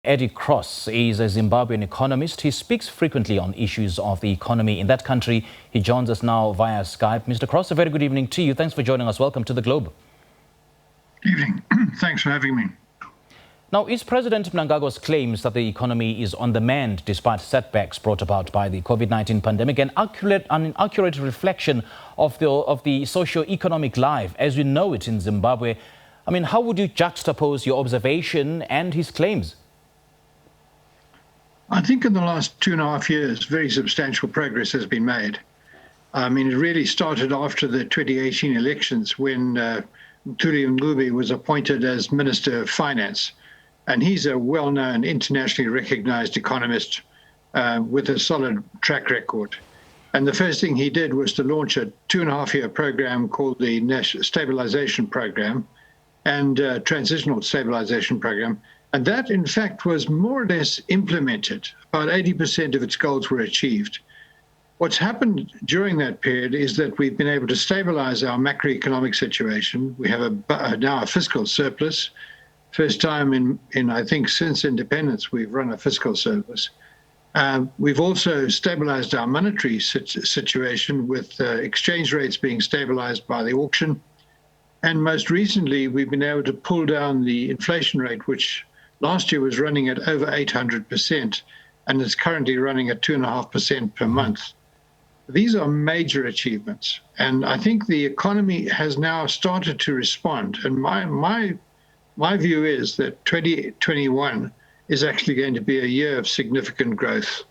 Eddie Cross is a Zimbabwean economist. He speaks frequently on issues of the economy in that country. He joins us now via Skype. Mr. Cross, a very good evening to you. Thanks for joining us. Welcome to The Globe. Good evening. Thanks for having me. Now, is President Mnangagwa's claims that the economy is on the mend despite setbacks brought about by the COVID-19 pandemic an accurate reflection of the socio-economic life as we know it in Zimbabwe? I mean, how would you juxtapose your observation and his claims? I think in the last 2.5 years, very substantial progress has been made. I mean, it really started after the 2018 elections when Mnangagwa was appointed as Minister of Finance. And he's a well-known, internationally recognized economist with a solid track record. And the first thing he did was to launch a 2.5-year program called the National Stabilization Program and Transitional Stabilization Program. And that, in fact, was more or less implemented. About 80% of its goals were achieved. What's happened during that period is that we've been able to stabilize our macroeconomic situation. We have now a fiscal surplus. First time in I think, since independence, we've run a fiscal surplus. We've also stabilized our monetary situation with exchange rates being stabilized by the auction. And most recently, we've been able to pull down the inflation rate, which last year was running at over 800%, and is currently running at 2.5% per month. These are major achievements. And I think the economy has now started to respond. And my view is that 2021 is actually going to be a year of significant growth.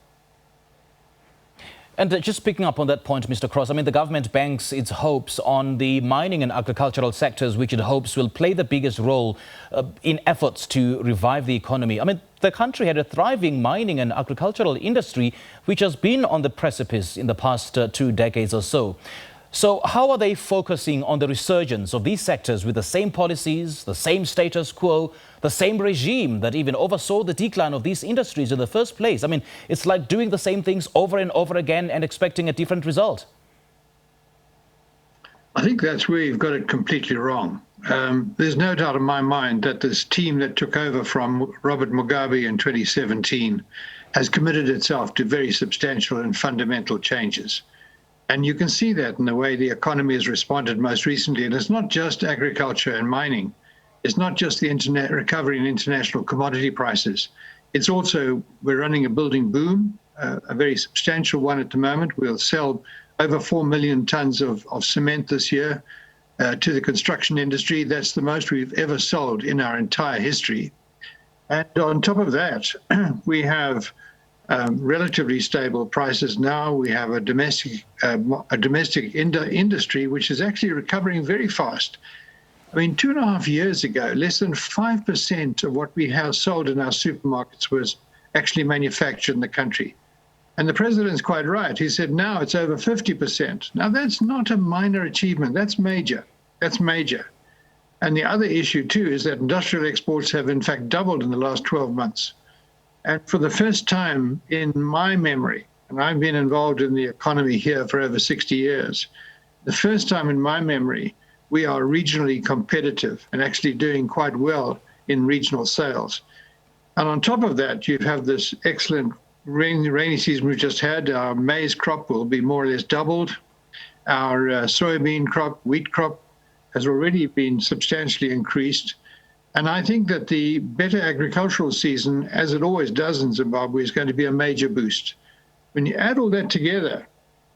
And just picking up on that point, Mr. Cross, I mean, the government banks its hopes on the mining and agricultural sectors, which it hopes will play the biggest role in efforts to revive the economy. I mean, the country had a thriving mining and agricultural industry, which has been on the precipice in the past 2 decades or so. So how are they focusing on the resurgence of these sectors with the same policies, the same status quo, the same regime that even oversaw the decline of these industries in the first place? I mean, it's like doing the same things over and over again and expecting a different result. I think that's where you've got it completely wrong. There's no doubt in my mind that this team that took over from Robert Mugabe in 2017 has committed itself to very substantial and fundamental changes. And you can see that in the way the economy has responded most recently. And it's not just agriculture and mining. It's not just the recovery in international commodity prices. It's also, we're running a building boom, a very substantial one at the moment. We'll sell over 4 million tons of cement this year to the construction industry. That's the most we've ever sold in our entire history. And on top of that, we have relatively stable prices now. We have a domestic industry which is actually recovering very fast. I mean, 2.5 years ago, less than 5% of what we have sold in our supermarkets was actually manufactured in the country. And the president's quite right. He said now it's over 50%. Now, that's not a minor achievement. That's major. That's major. And the other issue, too, is that industrial exports have, in fact, doubled in the last 12 months. And for the first time in my memory, and I've been involved in the economy here for over 60 years, the first time in my memory, we are regionally competitive and actually doing quite well in regional sales. And on top of that, you have this excellent rainy season we've just had. Our maize crop will be more or less doubled. Our soybean crop, wheat crop has already been substantially increased. And I think that the better agricultural season, as it always does in Zimbabwe, is going to be a major boost. When you add all that together,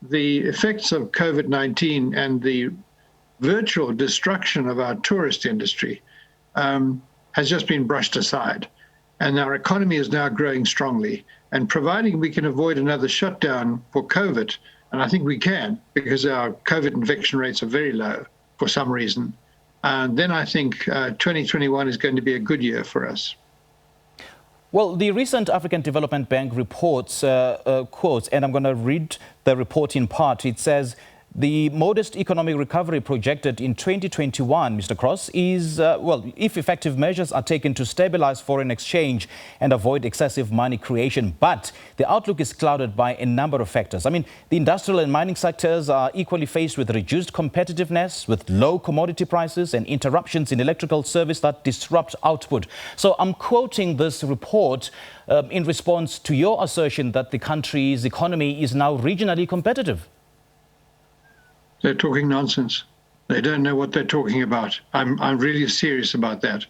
the effects of COVID-19 and the virtual destruction of our tourist industry has just been brushed aside. And our economy is now growing strongly. And providing we can avoid another shutdown for COVID, and I think we can, because our COVID infection rates are very low for some reason, and then I think 2021 is going to be a good year for us. Well, the recent African Development Bank reports, quotes, and I'm going to read the report in part. It says, The modest economic recovery projected in 2021, Mr. Cross, is, if effective measures are taken to stabilize foreign exchange and avoid excessive money creation. But the outlook is clouded by a number of factors. I mean, the industrial and mining sectors are equally faced with reduced competitiveness, with low commodity prices and interruptions in electrical service that disrupt output. So I'm quoting this report in response to your assertion that the country's economy is now regionally competitive. They're talking nonsense. They don't know what they're talking about. I'm really serious about that.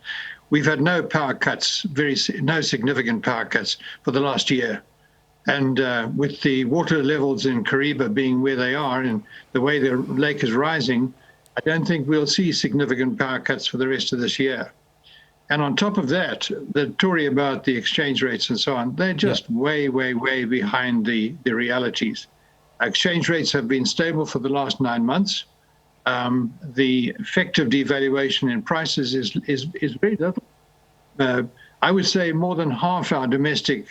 We've had no power cuts, no significant power cuts for the last year. And with the water levels in Kariba being where they are and the way the lake is rising, I don't think we'll see significant power cuts for the rest of this year. And on top of that, the story about the exchange rates and so on, they're just way behind the realities. Exchange rates have been stable for the last 9 months. The effective devaluation in prices is very little. I would say more than half our domestic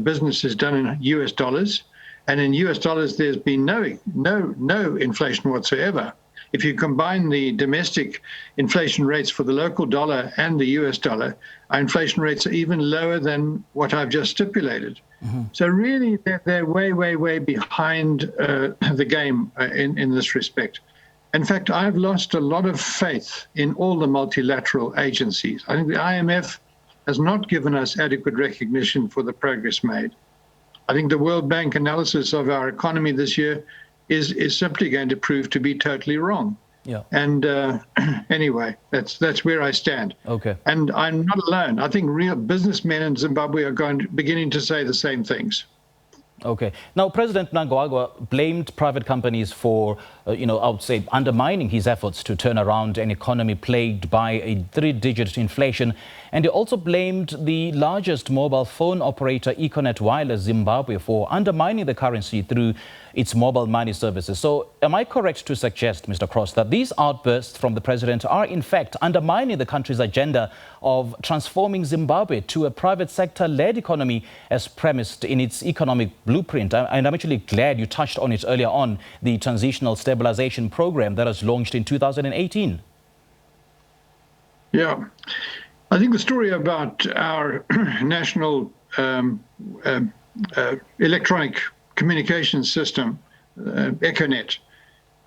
business is done in US dollars, and in US dollars there's been no inflation whatsoever. If you combine the domestic inflation rates for the local dollar and the US dollar, our inflation rates are even lower than what I've just stipulated. So really, they're way behind the game in this respect. In fact, I've lost a lot of faith in all the multilateral agencies. I think the IMF has not given us adequate recognition for the progress made. I think the World Bank analysis of our economy this year is simply going to prove to be totally wrong. And anyway, that's where I stand. Okay. And I'm not alone. I think real businessmen in Zimbabwe are beginning to say the same things. Okay. Now, President Mnangagwa blamed private companies for, I would say, undermining his efforts to turn around an economy plagued by a 3-digit inflation. And he also blamed the largest mobile phone operator, Econet Wireless Zimbabwe, for undermining the currency through its mobile money services. So am I correct to suggest, Mr. Cross, that these outbursts from the president are in fact undermining the country's agenda of transforming Zimbabwe to a private sector-led economy as premised in its economic blueprint? And I'm actually glad you touched on it earlier on, the Transitional Stabilization Program that was launched in 2018. Yeah. I think the story about our national electronic communications system, Econet,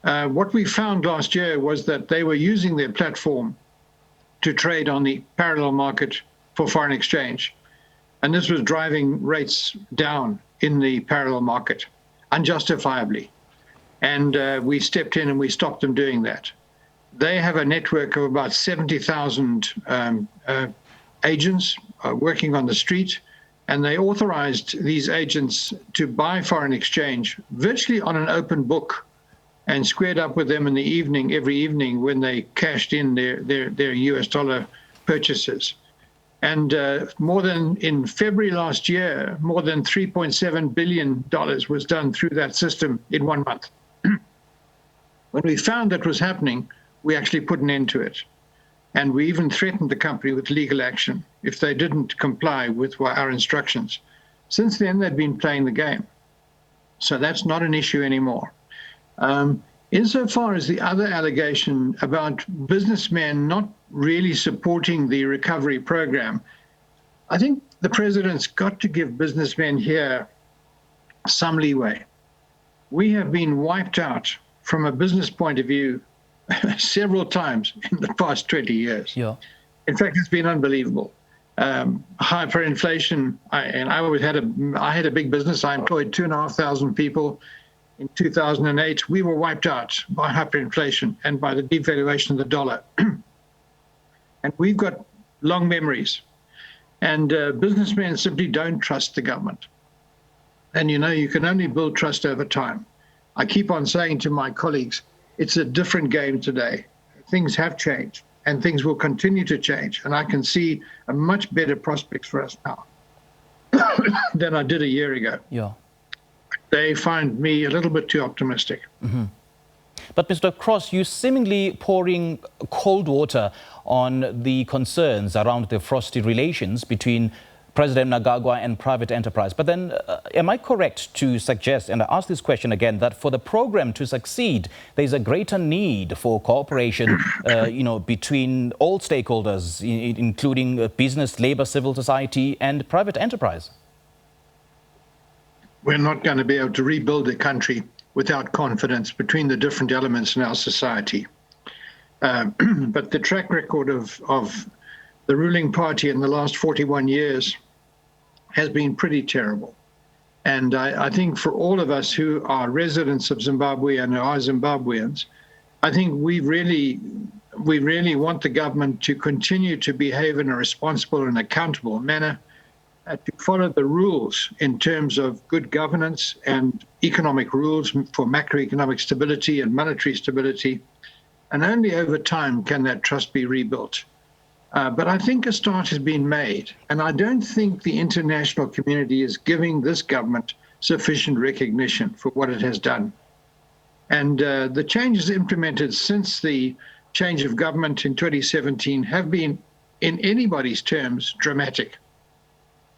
what we found last year was that they were using their platform to trade on the parallel market for foreign exchange. And this was driving rates down in the parallel market, unjustifiably. And we stepped in and we stopped them doing that. They have a network of about 70,000 agents working on the street, and they authorized these agents to buy foreign exchange virtually on an open book and squared up with them in the evening, every evening, when they cashed in their US dollar purchases. And in February last year, more than $3.7 billion was done through that system in 1 month. When we found that was happening, we actually put an end to it. And we even threatened the company with legal action if they didn't comply with our instructions. Since then, they've been playing the game. So that's not an issue anymore. Insofar as the other allegation about businessmen not really supporting the recovery program, I think the president's got to give businessmen here some leeway. We have been wiped out from a business point of view several times in the past 20 years. Yeah. In fact, it's been unbelievable. Hyperinflation, I had a big business. I employed 2,500 people. In 2008, we were wiped out by hyperinflation and by the devaluation of the dollar. And we've got long memories. And businessmen simply don't trust the government. And you can only build trust over time. I keep on saying to my colleagues, it's a different game today. Things have changed, and things will continue to change. And I can see a much better prospects for us now than I did a year ago. Yeah. They find me a little bit too optimistic. Mm-hmm. But Mr. Cross, you seemingly pouring cold water on the concerns around the frosty relations between President Mnangagwa and private enterprise. But then, am I correct to suggest, and I ask this question again, that for the program to succeed, there's a greater need for cooperation, between all stakeholders, including business, labor, civil society, and private enterprise? We're not going to be able to rebuild the country without confidence between the different elements in our society. But the track record of the ruling party in the last 41 years has been pretty terrible. And I think for all of us who are residents of Zimbabwe and are Zimbabweans, I think we really want the government to continue to behave in a responsible and accountable manner, to follow the rules in terms of good governance and economic rules for macroeconomic stability and monetary stability. And only over time can that trust be rebuilt. But I think a start has been made. And I don't think the international community is giving this government sufficient recognition for what it has done. And the changes implemented since the change of government in 2017 have been, in anybody's terms, dramatic.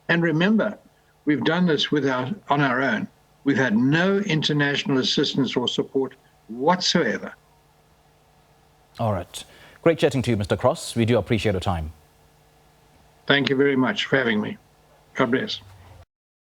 And remember, we've done this on our own. We've had no international assistance or support whatsoever. All right. Great chatting to you, Mr. Cross. We do appreciate your time. Thank you very much for having me. God bless.